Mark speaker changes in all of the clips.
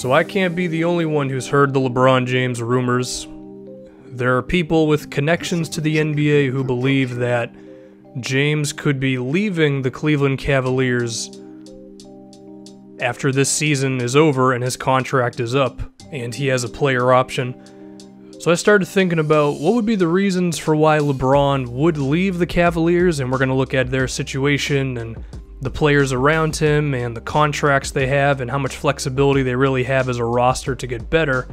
Speaker 1: So I can't be the only one who's heard the LeBron James rumors. There are people with connections to the NBA who believe that James could be leaving the Cleveland Cavaliers after this season is over and his contract is up, and he has a player option. So I started thinking about what would be the reasons for why LeBron would leave the Cavaliers, and we're going to look at their situation and the players around him and the contracts they have and how much flexibility they really have as a roster to get better.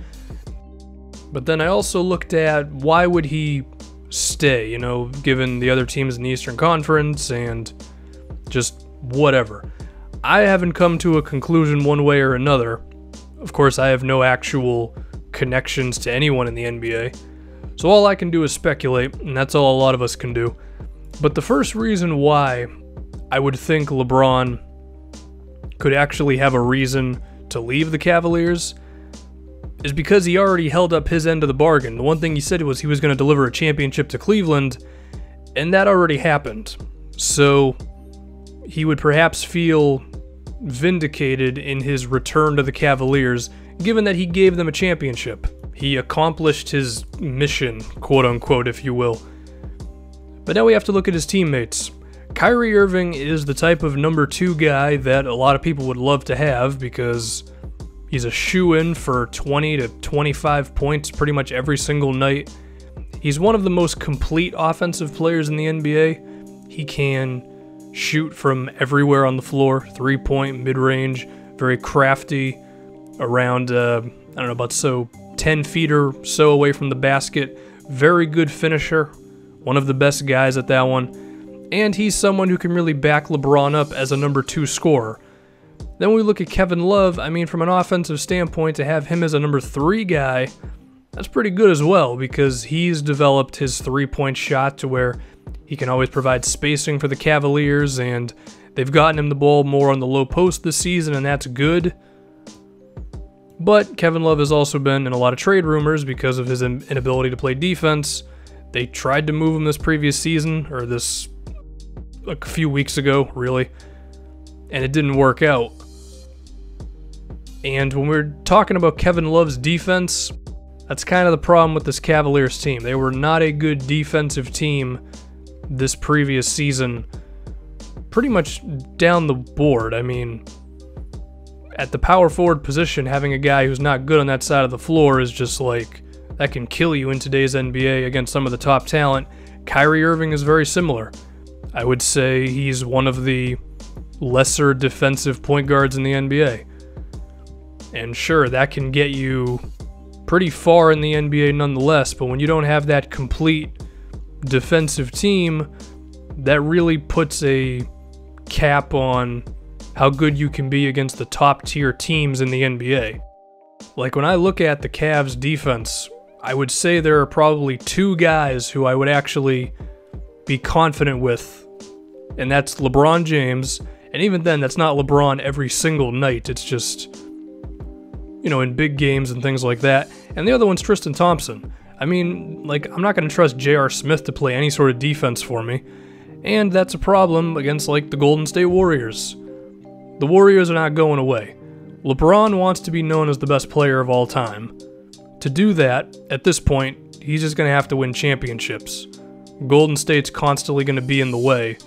Speaker 1: But then I also looked at why would he stay, you know, given the other teams in the Eastern Conference and just whatever. I haven't come to a conclusion one way or another. Of course, I have no actual connections to anyone in the NBA, so all I can do is speculate, and that's all a lot of us can do. But the first reason why I would think LeBron could actually have a reason to leave the Cavaliers is because he already held up his end of the bargain. The one thing he said was he was going to deliver a championship to Cleveland, and that already happened. So he would perhaps feel vindicated in his return to the Cavaliers, given that he gave them a championship. He accomplished his mission, quote unquote, if you will. But now we have to look at his teammates. Kyrie Irving is the type of number 2 guy that a lot of people would love to have because he's a shoo-in for 20 to 25 points pretty much every single night. He's one of the most complete offensive players in the NBA. He can shoot from everywhere on the floor, 3-point, mid-range, very crafty, around, I don't know, about 10 feet or so away from the basket. Very good finisher, one of the best guys at that one. And he's someone who can really back LeBron up as a number 2 scorer. Then we look at Kevin Love. I mean, from an offensive standpoint, to have him as a number 3 guy, that's pretty good as well, because he's developed his 3-point shot to where he can always provide spacing for the Cavaliers, and they've gotten him the ball more on the low post this season, and that's good. But Kevin Love has also been in a lot of trade rumors because of his inability to play defense. They tried to move him this previous season, or a few weeks ago, really, and it didn't work out. And when we're talking about Kevin Love's defense, that's kind of the problem with this Cavaliers team. They were not a good defensive team this previous season, pretty much down the board. I mean, at the power forward position, having a guy who's not good on that side of the floor is just like, that can kill you in today's NBA against some of the top talent. Kyrie Irving is very similar. I would say he's one of the lesser defensive point guards in the NBA. And sure, that can get you pretty far in the NBA nonetheless, but when you don't have that complete defensive team, that really puts a cap on how good you can be against the top tier teams in the NBA. Like, when I look at the Cavs defense, I would say there are probably 2 guys who I would actually be confident with, and that's LeBron James. And even then, that's not LeBron every single night. It's just, you know, in big games and things like that. And the other one's Tristan Thompson. I mean, like, I'm not going to trust J.R. Smith to play any sort of defense for me. And that's a problem against, like, the Golden State Warriors. The Warriors are not going away. LeBron wants to be known as the best player of all time. To do that, at this point, he's just going to have to win championships. Golden State's constantly going to be in the way.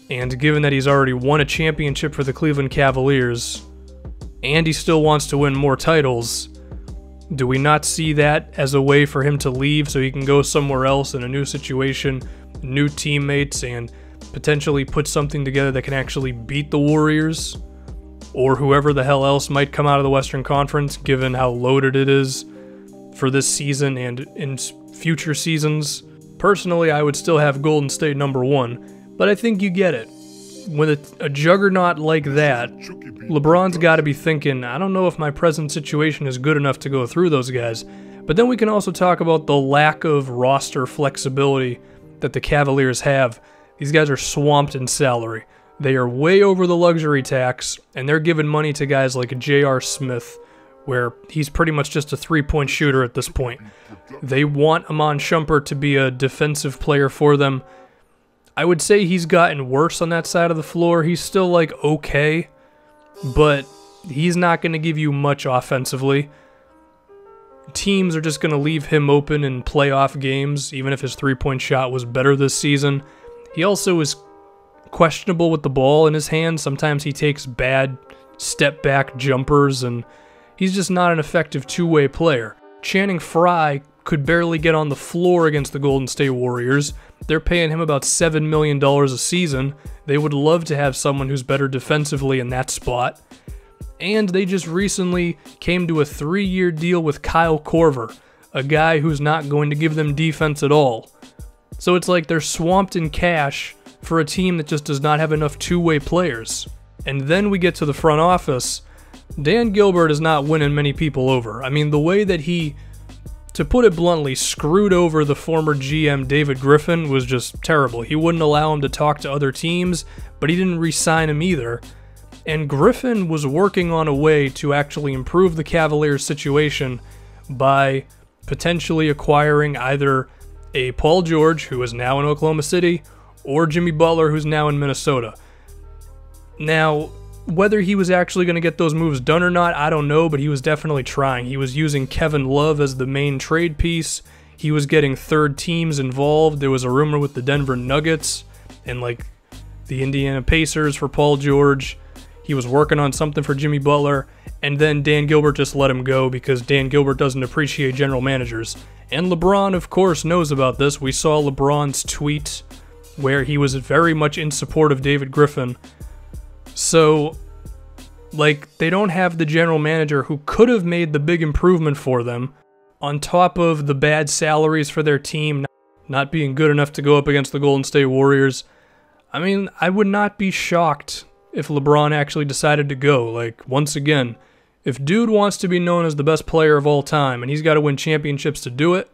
Speaker 1: And given that he's already won a championship for the Cleveland Cavaliers, and he still wants to win more titles, do we not see that as a way for him to leave so he can go somewhere else in a new situation, new teammates, and potentially put something together that can actually beat the Warriors, or whoever the hell else might come out of the Western Conference, given how loaded it is for this season and in future seasons? Personally, I would still have Golden State number 1. But I think you get it. With a juggernaut like that, LeBron's got to be thinking, I don't know if my present situation is good enough to go through those guys. But then we can also talk about the lack of roster flexibility that the Cavaliers have. These guys are swamped in salary. They are way over the luxury tax, and they're giving money to guys like J.R. Smith, where he's pretty much just a 3-point shooter at this point. They want Iman Shumpert to be a defensive player for them. I would say he's gotten worse on that side of the floor. He's still, like, okay, but he's not going to give you much offensively. Teams are just going to leave him open in playoff games, even if his three-point shot was better this season. He also is questionable with the ball in his hand. Sometimes he takes bad step-back jumpers, and he's just not an effective two-way player. Channing Frye could barely get on the floor against the Golden State Warriors. They're paying him about $7 million a season. They would love to have someone who's better defensively in that spot. And they just recently came to a 3-year deal with Kyle Korver, a guy who's not going to give them defense at all. So it's like they're swamped in cash for a team that just does not have enough two-way players. And then we get to the front office. Dan Gilbert is not winning many people over. I mean, the way that he, to put it bluntly, screwed over the former GM David Griffin was just terrible. He wouldn't allow him to talk to other teams, but he didn't re-sign him either. And Griffin was working on a way to actually improve the Cavaliers' situation by potentially acquiring either a Paul George, who is now in Oklahoma City, or Jimmy Butler, who's now in Minnesota. Now, whether he was actually going to get those moves done or not, I don't know, but he was definitely trying. He was using Kevin Love as the main trade piece. He was getting third teams involved. There was a rumor with the Denver Nuggets and like the Indiana Pacers for Paul George. He was working on something for Jimmy Butler, and then Dan Gilbert just let him go because Dan Gilbert doesn't appreciate general managers. And LeBron, of course, knows about this. We saw LeBron's tweet where he was very much in support of David Griffin. So, like, they don't have the general manager who could have made the big improvement for them, on top of the bad salaries for their team not being good enough to go up against the Golden State Warriors. I mean, I would not be shocked if LeBron actually decided to go. Like, once again, if dude wants to be known as the best player of all time and he's got to win championships to do it,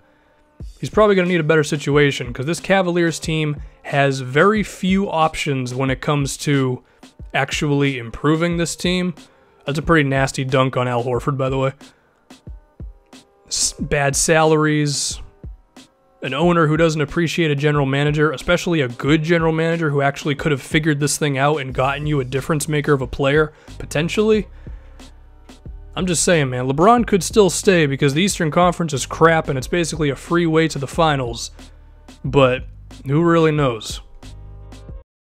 Speaker 1: he's probably going to need a better situation because this Cavaliers team has very few options when it comes to actually improving this team. That's a pretty nasty dunk on Al Horford, by the way. Bad salaries, an owner who doesn't appreciate a general manager, especially a good general manager who actually could have figured this thing out and gotten you a difference maker of a player, potentially. I'm just saying, man, LeBron could still stay because the Eastern Conference is crap and it's basically a free way to the finals. But who really knows?